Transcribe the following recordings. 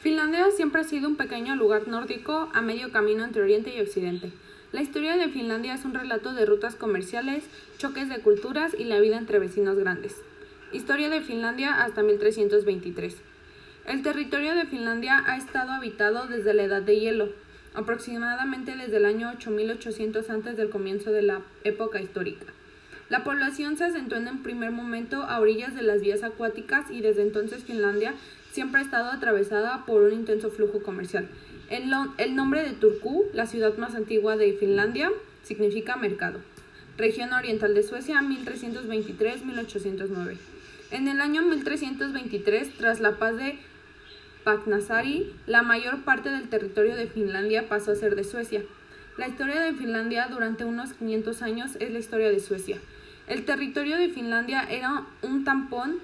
Finlandia siempre ha sido un pequeño lugar nórdico a medio camino entre Oriente y Occidente. La historia de Finlandia es un relato de rutas comerciales, choques de culturas y la vida entre vecinos grandes. Historia de Finlandia hasta 1323. El territorio de Finlandia ha estado habitado desde la Edad de Hielo, aproximadamente desde el año 8800 antes del comienzo de la época histórica. La población se asentó en un primer momento a orillas de las vías acuáticas y desde entonces Finlandia siempre ha estado atravesada por un intenso flujo comercial. El nombre de Turku, la ciudad más antigua de Finlandia, significa mercado. Región oriental de Suecia, 1323-1809. En el año 1323, tras la paz de Pagnasari, la mayor parte del territorio de Finlandia pasó a ser de Suecia. La historia de Finlandia durante unos 500 años es la historia de Suecia. El territorio de Finlandia era un tampón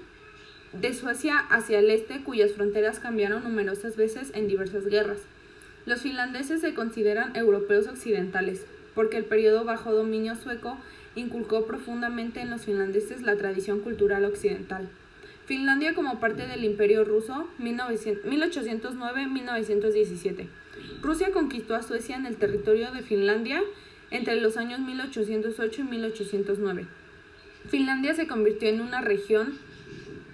de Suecia hacia el este, cuyas fronteras cambiaron numerosas veces en diversas guerras. Los finlandeses se consideran europeos occidentales, porque el periodo bajo dominio sueco inculcó profundamente en los finlandeses la tradición cultural occidental. Finlandia como parte del Imperio Ruso, 1809-1917. Rusia conquistó a Suecia en el territorio de Finlandia entre los años 1808 y 1809. Finlandia se convirtió en una región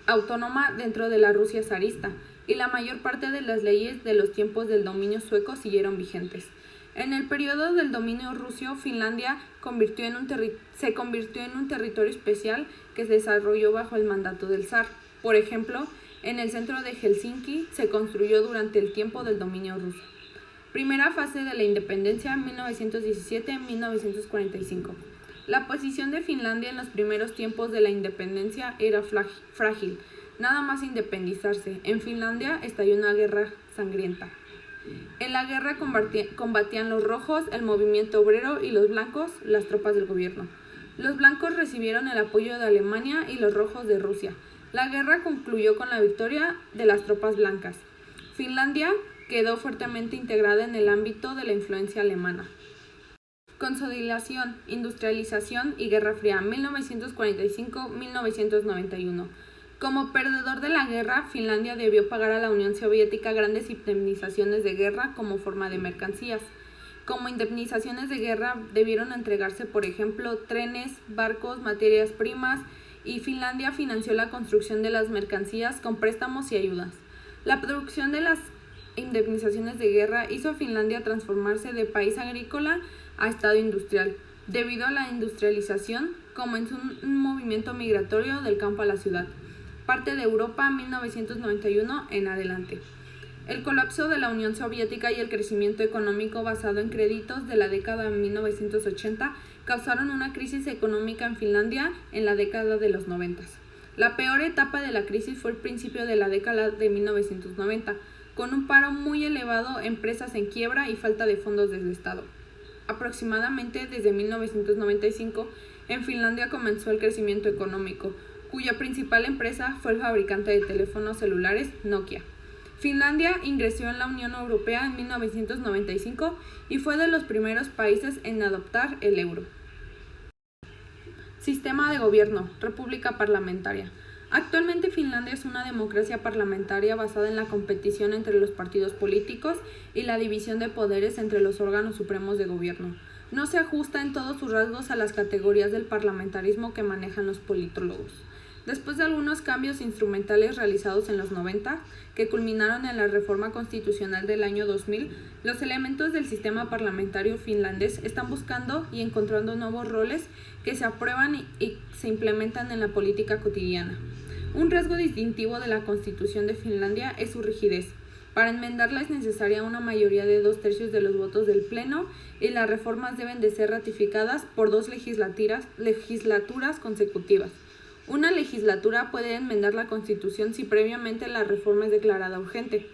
autónoma dentro de la Rusia zarista, y la mayor parte de las leyes de los tiempos del dominio sueco siguieron vigentes. En el periodo del dominio ruso, Finlandia se convirtió en un territorio especial que se desarrolló bajo el mandato del zar. Por ejemplo, en el centro de Helsinki se construyó durante el tiempo del dominio ruso. Primera fase de la independencia, 1917-1945. La posición de Finlandia en los primeros tiempos de la independencia era frágil. Nada más independizarse, en Finlandia estalló una guerra sangrienta. En la guerra combatían los rojos, el movimiento obrero, y los blancos, las tropas del gobierno. Los blancos recibieron el apoyo de Alemania y los rojos de Rusia. La guerra concluyó con la victoria de las tropas blancas. Finlandia quedó fuertemente integrada en el ámbito de la influencia alemana. Consolidación, industrialización y Guerra Fría, 1945-1991. Como perdedor de la guerra, Finlandia debió pagar a la Unión Soviética grandes indemnizaciones de guerra como forma de mercancías. Como indemnizaciones de guerra debieron entregarse, por ejemplo, trenes, barcos, materias primas, y Finlandia financió la construcción de las mercancías con préstamos y ayudas. La producción de las indemnizaciones de guerra hizo a Finlandia transformarse de país agrícola a estado industrial, debido a la industrialización, comenzó un movimiento migratorio del campo a la ciudad. Parte de Europa, 1991 en adelante. El colapso de la Unión Soviética y el crecimiento económico basado en créditos de la década de 1980 causaron una crisis económica en Finlandia en la década de los 90. La peor etapa de la crisis fue el principio de la década de 1990, con un paro muy elevado, empresas en quiebra y falta de fondos del Estado. Aproximadamente desde 1995, en Finlandia comenzó el crecimiento económico, cuya principal empresa fue el fabricante de teléfonos celulares Nokia. Finlandia ingresó en la Unión Europea en 1995 y fue de los primeros países en adoptar el euro. Sistema de gobierno, república parlamentaria. Actualmente Finlandia es una democracia parlamentaria basada en la competición entre los partidos políticos y la división de poderes entre los órganos supremos de gobierno. No se ajusta en todos sus rasgos a las categorías del parlamentarismo que manejan los politólogos. Después de algunos cambios instrumentales realizados en los 90, que culminaron en la reforma constitucional del año 2000, los elementos del sistema parlamentario finlandés están buscando y encontrando nuevos roles que se aprueban y se implementan en la política cotidiana. Un rasgo distintivo de la Constitución de Finlandia es su rigidez. Para enmendarla es necesaria una mayoría de 2/3 de los votos del Pleno y las reformas deben de ser ratificadas por 2 legislaturas consecutivas. Una legislatura puede enmendar la Constitución si previamente la reforma es declarada urgente,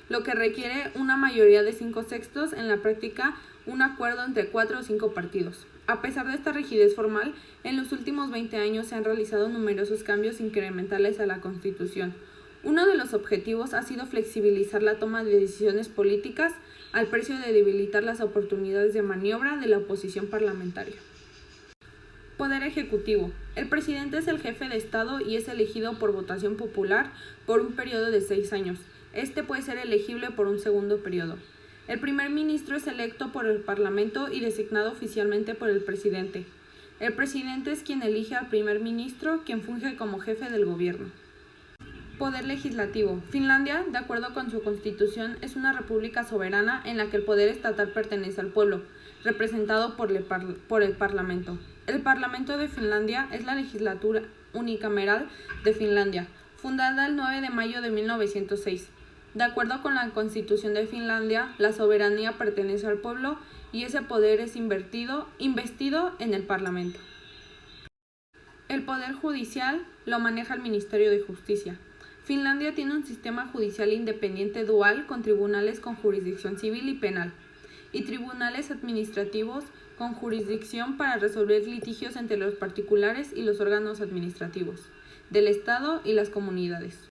lo que requiere una mayoría de 5/6, en la práctica un acuerdo entre 4 o 5 partidos. A pesar de esta rigidez formal, en los últimos 20 años se han realizado numerosos cambios incrementales a la Constitución. Uno de los objetivos ha sido flexibilizar la toma de decisiones políticas al precio de debilitar las oportunidades de maniobra de la oposición parlamentaria. Poder Ejecutivo. El presidente es el jefe de Estado y es elegido por votación popular por un periodo de 6 años. Este puede ser elegible por un segundo periodo. El primer ministro es electo por el Parlamento y designado oficialmente por el presidente. El presidente es quien elige al primer ministro, quien funge como jefe del gobierno. Poder legislativo. Finlandia, de acuerdo con su constitución, es una república soberana en la que el poder estatal pertenece al pueblo, representado por el Parlamento. El Parlamento de Finlandia es la legislatura unicameral de Finlandia, fundada el 9 de mayo de 1906. De acuerdo con la Constitución de Finlandia, la soberanía pertenece al pueblo y ese poder es investido en el Parlamento. El poder judicial lo maneja el Ministerio de Justicia. Finlandia tiene un sistema judicial independiente dual con tribunales con jurisdicción civil y penal, y tribunales administrativos con jurisdicción para resolver litigios entre los particulares y los órganos administrativos del Estado y las comunidades.